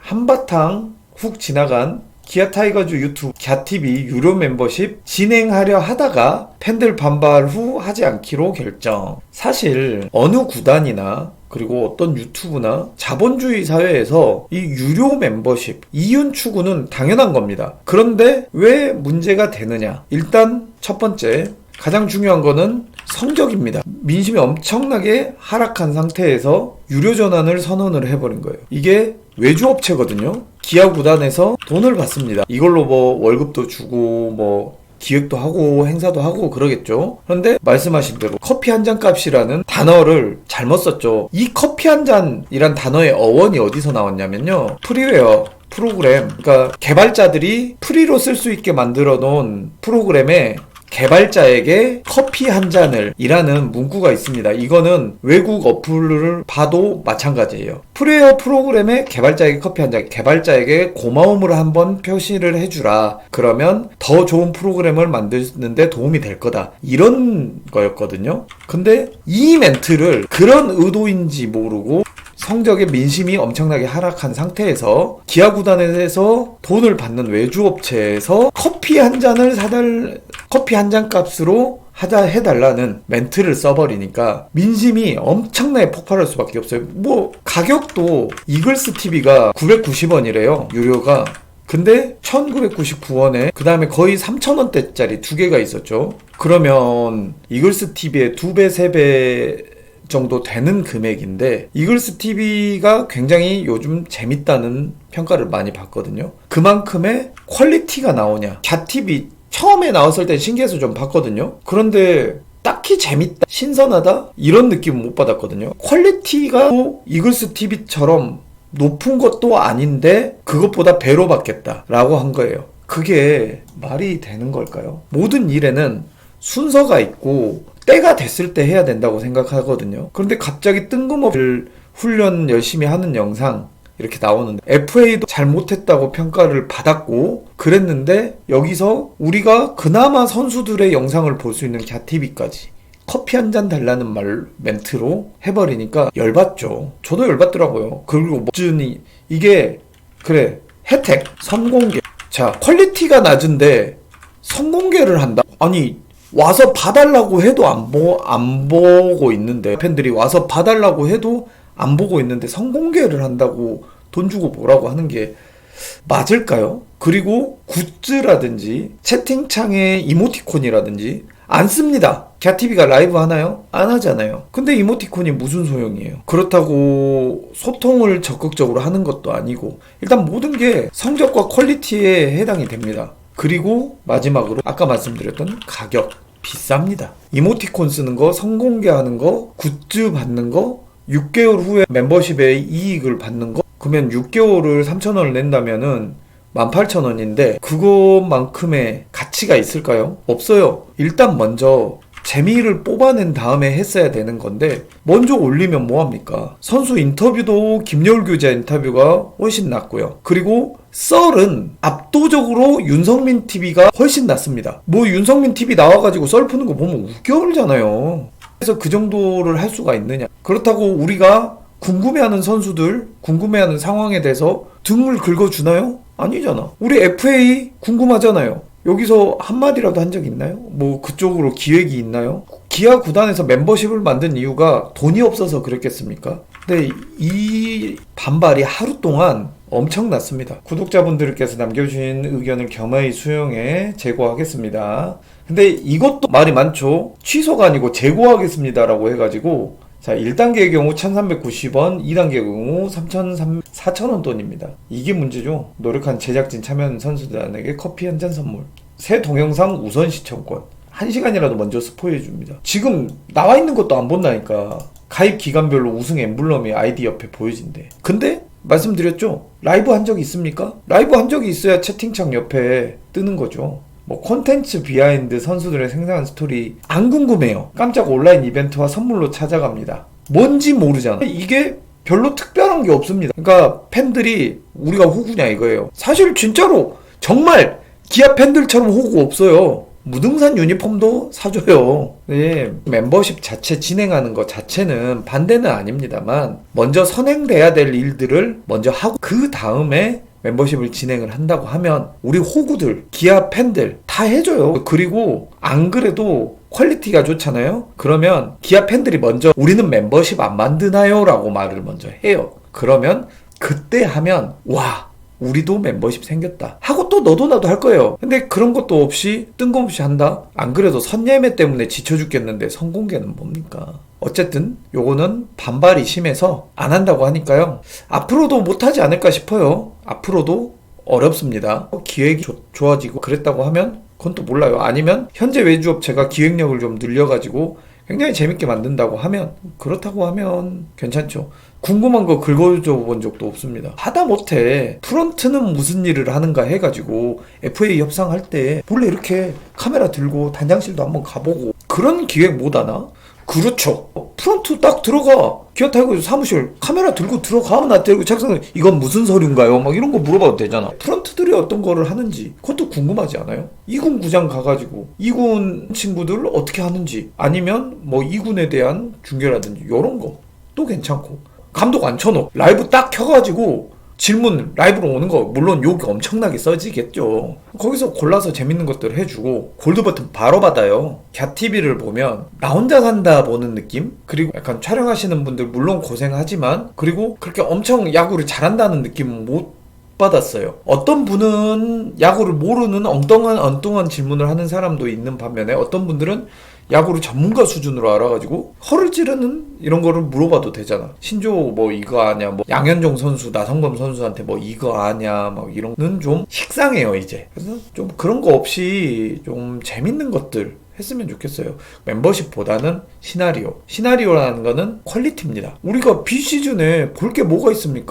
한바탕 훅 지나간 기아 타이거즈 유튜브 갸TV 유료 멤버십 진행하려 하다가 팬들 반발 후 하지 않기로 결정. 사실 어느 구단이나 그리고 어떤 유튜브나 자본주의 사회에서 이 유료 멤버십, 이윤 추구는 당연한 겁니다. 그런데 왜 문제가 되느냐? 일단 첫 번째, 가장 중요한 거는 성적입니다. 민심이 엄청나게 하락한 상태에서 유료 전환을 선언을 해버린 거예요. 이게 외주업체거든요. 기아 구단에서 돈을 받습니다. 이걸로 뭐 월급도 주고 뭐 기획도 하고 행사도 하고 그러겠죠. 그런데 말씀하신 대로 커피 한 잔 값이라는 단어를 잘못 썼죠. 이 커피 한 잔이란 단어의 어원이 어디서 나왔냐면요, 프리웨어 프로그램, 그러니까 개발자들이 프리로 쓸 수 있게 만들어 놓은 프로그램에 개발자에게 커피 한 잔을 이라는 문구가 있습니다. 이거는 외국 어플을 봐도 마찬가지예요. 프리웨어 프로그램에 개발자에게 커피 한 잔, 개발자에게 고마움을 한번 표시를 해주라. 그러면 더 좋은 프로그램을 만드는데 도움이 될 거다. 이런 거였거든요. 근데 이 멘트를 그런 의도인지 모르고 성적의 민심이 엄청나게 하락한 상태에서 기아 구단에서 돈을 받는 외주업체에서 커피 한 잔을 커피 한 잔 값으로 해달라는 멘트를 써버리니까 민심이 엄청나게 폭발할 수밖에 없어요. 뭐 가격도 이글스 TV가 990원이래요. 유료가. 근데 1999원에 그 다음에 거의 3,000원대짜리 두 개가 있었죠. 그러면 이글스 TV의 2배, 3배 정도 되는 금액인데 이글스 TV가 굉장히 요즘 재밌다는 평가를 많이 받거든요. 그만큼의 퀄리티가 나오냐. 갸TV 처음에 나왔을 때 신기해서 좀 봤거든요. 그런데 딱히 재밌다, 신선하다 이런 느낌은 못 받았거든요. 퀄리티가 이글스 TV처럼 높은 것도 아닌데 그것보다 배로 받겠다라고 한 거예요. 그게 말이 되는 걸까요? 모든 일에는 순서가 있고 때가 됐을 때 해야 된다고 생각하거든요. 그런데 갑자기 뜬금없이 훈련 열심히 하는 영상 이렇게 나오는데 FA도 잘못했다고 평가를 받았고 그랬는데 여기서 우리가 그나마 선수들의 영상을 볼 수 있는 갸TV까지 커피 한 잔 달라는 말 멘트로 해버리니까 열받죠. 저도 열받더라고요. 그리고 뭐준이 이게 그래 혜택 선공개, 자 퀄리티가 낮은데 선공개를 한다? 아니 와서 봐달라고 해도 안 보고 있는데, 팬들이 와서 봐달라고 해도 안 보고 있는데 선공개를 한다고 돈 주고 보라고 하는 게 맞을까요? 그리고 굿즈라든지 채팅창에 이모티콘이라든지 안 씁니다. 갸TV가 라이브 하나요? 안 하잖아요. 근데 이모티콘이 무슨 소용이에요? 그렇다고 소통을 적극적으로 하는 것도 아니고 일단 모든 게 성적과 퀄리티에 해당이 됩니다. 그리고 마지막으로 아까 말씀드렸던 가격 비쌉니다. 이모티콘 쓰는 거, 선공개하는 거, 굿즈 받는 거, 6개월 후에 멤버십의 이익을 받는 거, 그러면 6개월을 3,000원을 낸다면은 18,000원인데 그것만큼의 가치가 있을까요? 없어요. 일단 먼저 재미를 뽑아낸 다음에 했어야 되는 건데 먼저 올리면 뭐합니까? 선수 인터뷰도 김여울 교자 인터뷰가 훨씬 낫고요. 그리고 썰은 압도적으로 윤성민 TV가 훨씬 낫습니다. 뭐 윤성민 TV 나와가지고 썰 푸는 거 보면 웃겨울잖아요. 그래서 그 정도를 할 수가 있느냐. 그렇다고 우리가 궁금해하는 선수들, 궁금해하는 상황에 대해서 등을 긁어주나요? 아니잖아. 우리 FA 궁금하잖아요. 여기서 한마디라도 한 적 있나요? 뭐 그쪽으로 기획이 있나요? 기아 구단에서 멤버십을 만든 이유가 돈이 없어서 그랬겠습니까? 근데 이 반발이 하루 동안 엄청났습니다. 구독자분들께서 남겨주신 의견을 겸허히 수용해 제고하겠습니다. 근데 이것도 말이 많죠. 취소가 아니고 제고하겠습니다 라고 해가지고 자 1단계의 경우 1390원, 2단계의 경우 4,000원 돈입니다. 이게 문제죠. 노력한 제작진 참여하는 선수들에게 커피 한 잔 선물, 새 동영상 우선 시청권, 1시간이라도 먼저 스포해줍니다. 지금 나와 있는 것도 안 본다니까. 가입 기간별로 우승 엠블럼이 아이디 옆에 보여진대. 근데 말씀드렸죠. 라이브 한 적이 있습니까? 라이브 한 적이 있어야 채팅창 옆에 뜨는 거죠. 뭐 콘텐츠 비하인드, 선수들의 생생한 스토리 안 궁금해요. 깜짝 온라인 이벤트와 선물로 찾아갑니다. 뭔지 모르잖아. 이게 별로 특별한 게 없습니다. 그러니까 팬들이 우리가 호구냐 이거예요. 사실 진짜로 정말 기아 팬들처럼 호구 없어요. 무등산 유니폼도 사줘요. 네, 멤버십 자체 진행하는 것 자체는 반대는 아닙니다만 먼저 선행돼야 될 일들을 먼저 하고 그 다음에 멤버십을 진행을 한다고 하면 우리 호구들, 기아 팬들 다 해줘요. 그리고 안 그래도 퀄리티가 좋잖아요. 그러면 기아 팬들이 먼저 우리는 멤버십 안 만드나요? 라고 말을 먼저 해요. 그러면 그때 하면 와 우리도 멤버십 생겼다 하고 또 너도 나도 할 거예요. 근데 그런 것도 없이 뜬금없이 한다? 안 그래도 선예매 때문에 지쳐 죽겠는데 선공개는 뭡니까? 어쨌든 요거는 반발이 심해서 안 한다고 하니까요. 앞으로도 못하지 않을까 싶어요. 앞으로도 어렵습니다. 기획이 좋아지고 그랬다고 하면 그건 또 몰라요. 아니면 현재 외주업체가 기획력을 좀 늘려가지고 굉장히 재밌게 만든다고 하면 그렇다고 하면 괜찮죠. 궁금한 거 긁어줘 본 적도 없습니다. 하다못해 프런트는 무슨 일을 하는가 해가지고 FA 협상할 때 몰래 이렇게 카메라 들고 단장실도 한번 가보고 그런 기획 못 하나? 그렇죠. 프런트 딱 들어가. 기아 타이거즈 사무실 카메라 들고 들어가. 나 들고 책상에 이건 무슨 서류인가요? 막 이런 거 물어봐도 되잖아. 프런트들이 어떤 거를 하는지 그것도 궁금하지 않아요? 2군 구장 가가지고 2군 친구들 어떻게 하는지 아니면 뭐 2군에 대한 중계라든지 이런 거도 괜찮고 감독 앉혀놓고 라이브 딱 켜가지고 질문 라이브로 오는 거 물론 욕이 엄청나게 써지겠죠. 거기서 골라서 재밌는 것들 해주고 골드 버튼 바로 받아요. 갸TV를 보면 나 혼자 산다 보는 느낌? 그리고 약간 촬영하시는 분들 물론 고생하지만 그리고 그렇게 엄청 야구를 잘한다는 느낌은 못 받았어요. 어떤 분은 야구를 모르는 엉뚱한 질문을 하는 사람도 있는 반면에 어떤 분들은 야구를 전문가 수준으로 알아가지고 허를 찌르는 이런 거를 물어봐도 되잖아. 신조 뭐 이거 아냐, 뭐 양현종 선수, 나성범 선수한테 뭐 이거 아냐, 막 이런 거는 좀 식상해요 이제. 그래서 좀 그런 거 없이 좀 재밌는 것들 했으면 좋겠어요. 멤버십보다는 시나리오라는 거는 퀄리티입니다. 우리가 비시즌에 볼 게 뭐가 있습니까?